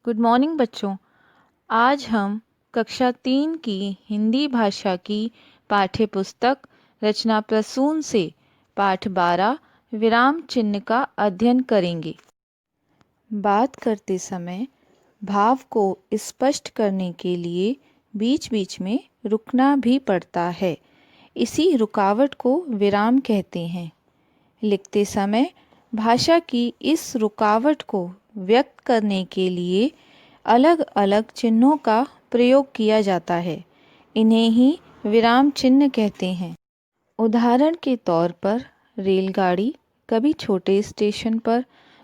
Good morning बच्चों। आज हम कक्षा 3 की हिंदी भाषा की पाठ्य पुस्तक रचना प्रसून से पाठ 12 विराम चिन्ह का अध्ययन करेंगे। बात करते समय भाव को स्पष्ट करने के लिए बीच बीच में रुकना भी पड़ता है। इसी रुकावट को विराम कहते हैं। लिखते समय भाषा की इस रुकावट को व्यक्त करने के लिए अलग अलग चिन्हों का प्रयोग किया जाता है। इन्हें ही विराम चिन्ह कहते हैं। उदाहरण के तौर पर रेलगाड़ी कभी छोटे स्टेशन पर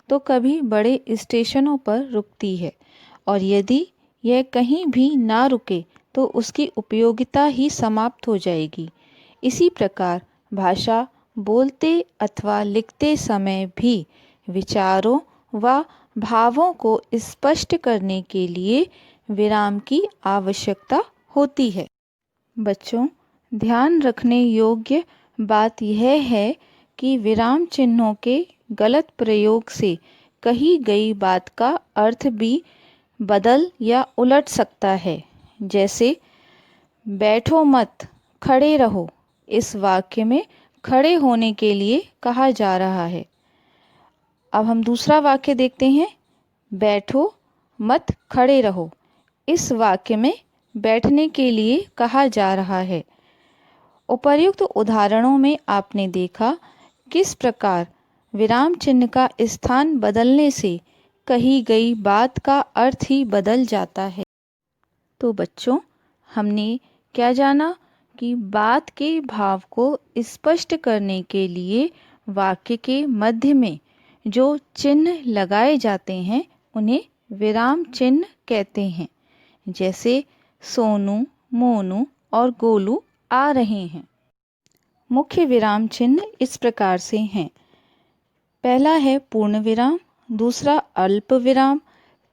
तो कभी बड़े स्टेशनों पर रुकती है, और यदि यह कहीं भी ना रुके तो उसकी उपयोगिता ही समाप्त हो जाएगी। इसी प्रकार भाषा बोलते अथवा लिखते समय भी विचारों व भावों को स्पष्ट करने के लिए विराम की आवश्यकता होती है। बच्चों, ध्यान रखने योग्य बात यह है कि विराम चिन्हों के गलत प्रयोग से कही गई बात का अर्थ भी बदल या उलट सकता है। जैसे बैठो मत, खड़े रहो। इस वाक्य में खड़े होने के लिए कहा जा रहा है। अब हम दूसरा वाक्य देखते हैं। बैठो मत, खड़े रहो। इस वाक्य में बैठने के लिए कहा जा रहा है। उपर्युक्त उदाहरणों में आपने देखा किस प्रकार विराम चिन्ह का स्थान बदलने से कही गई बात का अर्थ ही बदल जाता है। तो बच्चों, हमने क्या जाना कि बात के भाव को स्पष्ट करने के लिए वाक्य के मध्य में जो चिन्ह लगाए जाते हैं उन्हें विराम चिन्ह कहते हैं। जैसे सोनू, मोनू और गोलू आ रहे हैं। मुख्य विराम चिन्ह इस प्रकार से हैं। पहला है पूर्ण विराम, दूसरा अल्प विराम,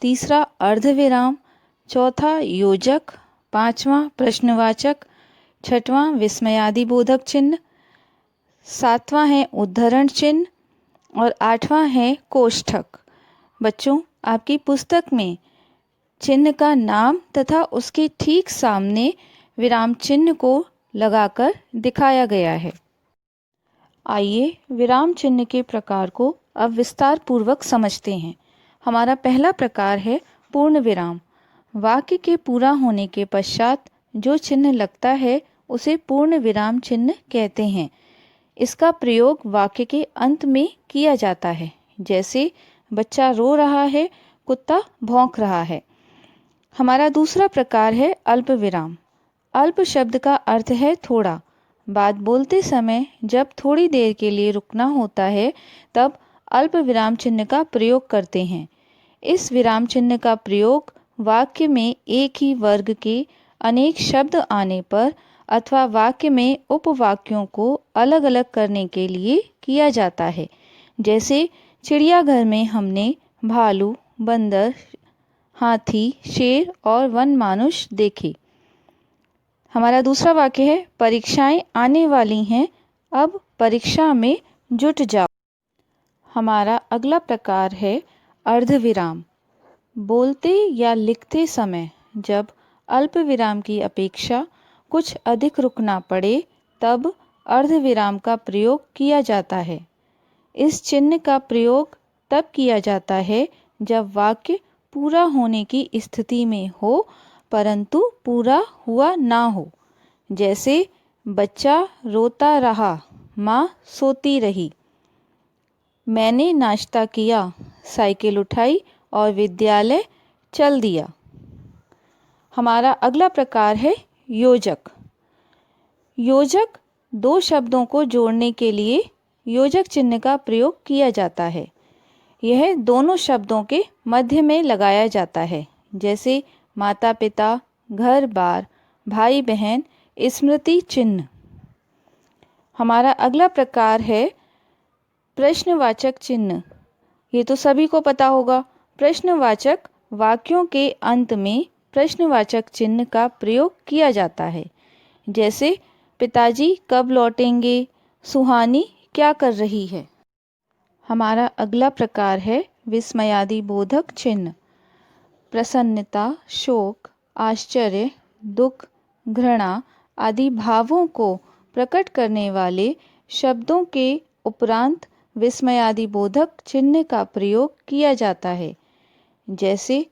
तीसरा अर्ध विराम, चौथा योजक, पांचवा प्रश्नवाचक, छठवां विस्मयादिबोधक चिन्ह, सातवां है उद्धरण चिन्ह और आठवां है कोष्ठक। बच्चों, आपकी पुस्तक में चिन्ह का नाम तथा उसके ठीक सामने विराम चिन्ह को लगाकर दिखाया गया है। आइए विराम चिन्ह के प्रकार को अब विस्तार पूर्वक समझते हैं। हमारा पहला प्रकार है पूर्ण विराम। वाक्य के पूरा होने के पश्चात जो चिन्ह लगता है उसे पूर्ण विराम चिन्ह कहते हैं। इसका प्रयोग वाक्य के अंत में किया जाता है। जैसे बच्चा रो रहा है, कुत्ता भौंक रहा है। हमारा दूसरा प्रकार है अल्प विराम। अल्प शब्द का अर्थ है थोड़ा। बात बोलते समय जब थोड़ी देर के लिए रुकना होता है तब अल्प विराम चिन्ह का प्रयोग करते हैं। इस विराम चिन्ह का प्रयोग वाक्य में एक ही वर्ग के अनेक शब्द आने पर अथवा वाक्य में उपवाक्यों को अलग अलग करने के लिए किया जाता है। जैसे चिड़ियाघर में हमने भालू, बंदर, हाथी, शेर और वन मानुष देखे। हमारा दूसरा वाक्य है परीक्षाएं आने वाली हैं, अब परीक्षा में जुट जाओ। हमारा अगला प्रकार है अर्ध विराम। बोलते या लिखते समय जब अल्प विराम की अपेक्षा कुछ अधिक रुकना पड़े तब अर्ध विराम का प्रयोग किया जाता है। इस चिन्ह का प्रयोग तब किया जाता है जब वाक्य पूरा होने की स्थिति में हो परंतु पूरा हुआ ना हो। जैसे बच्चा रोता रहा, माँ सोती रही। मैंने नाश्ता किया, साइकिल उठाई और विद्यालय चल दिया। हमारा अगला प्रकार है योजक। योजक दो शब्दों को जोड़ने के लिए योजक चिन्ह का प्रयोग किया जाता है। यह दोनों शब्दों के मध्य में लगाया जाता है। जैसे माता पिता, घर बार, भाई बहन, स्मृति चिन्ह। हमारा अगला प्रकार है प्रश्नवाचक चिन्ह। ये तो सभी को पता होगा। प्रश्नवाचक वाक्यों के अंत में प्रश्नवाचक चिन्ह का प्रयोग किया जाता है। जैसे पिताजी कब लौटेंगे, सुहानी क्या कर रही है। हमारा अगला प्रकार है विस्मयादिबोधक चिन्ह। प्रसन्नता, शोक, आश्चर्य, दुख, घृणा आदि भावों को प्रकट करने वाले शब्दों के उपरांत विस्मयादि बोधक चिन्ह का प्रयोग किया जाता है। जैसे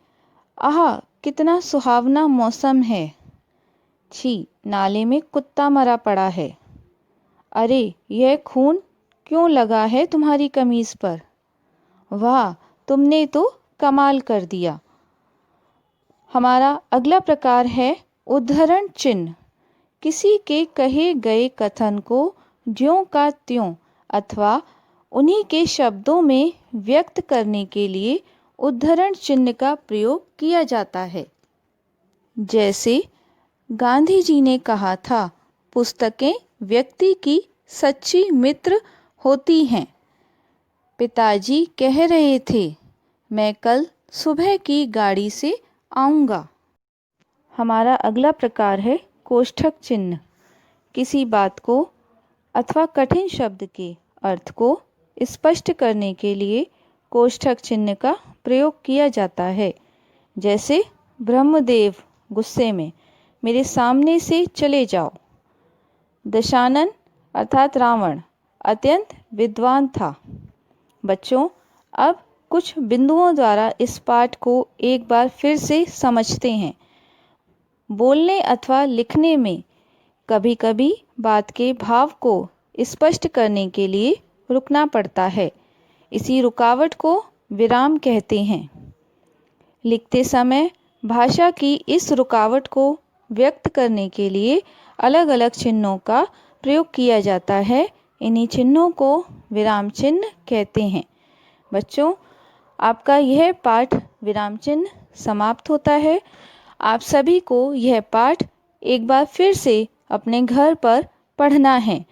आह कितना सुहावना मौसम है, छी नाले में कुत्ता मरा पड़ा है, अरे यह खून क्यों लगा है तुम्हारी कमीज पर, वाह तुमने तो कमाल कर दिया। हमारा अगला प्रकार है उद्धरण चिन्ह। किसी के कहे गए कथन को ज्यों का त्यों अथवा उन्हीं के शब्दों में व्यक्त करने के लिए उद्धरण चिन्ह का प्रयोग किया जाता है। जैसे गांधी जी ने कहा था, पुस्तकें व्यक्ति की सच्ची मित्र होती हैं। पिताजी कह रहे थे, मैं कल सुबह की गाड़ी से आऊँगा। हमारा अगला प्रकार है कोष्ठक चिन्ह। किसी बात को अथवा कठिन शब्द के अर्थ को स्पष्ट करने के लिए कोष्ठक चिन्ह का प्रयोग किया जाता है। जैसे ब्रह्मदेव गुस्से में, मेरे सामने से चले जाओ। दशानन अर्थात रावण अत्यंत विद्वान था। बच्चों, अब कुछ बिंदुओं द्वारा इस पाठ को एक बार फिर से समझते हैं। बोलने अथवा लिखने में कभी कभी बात के भाव को स्पष्ट करने के लिए रुकना पड़ता है। इसी रुकावट को विराम कहते हैं। लिखते समय भाषा की इस रुकावट को व्यक्त करने के लिए अलग अलग चिन्हों का प्रयोग किया जाता है। इन्हीं चिन्हों को विराम चिन्ह कहते हैं। बच्चों, आपका यह पाठ विराम चिन्ह समाप्त होता है। आप सभी को यह पाठ एक बार फिर से अपने घर पर पढ़ना है।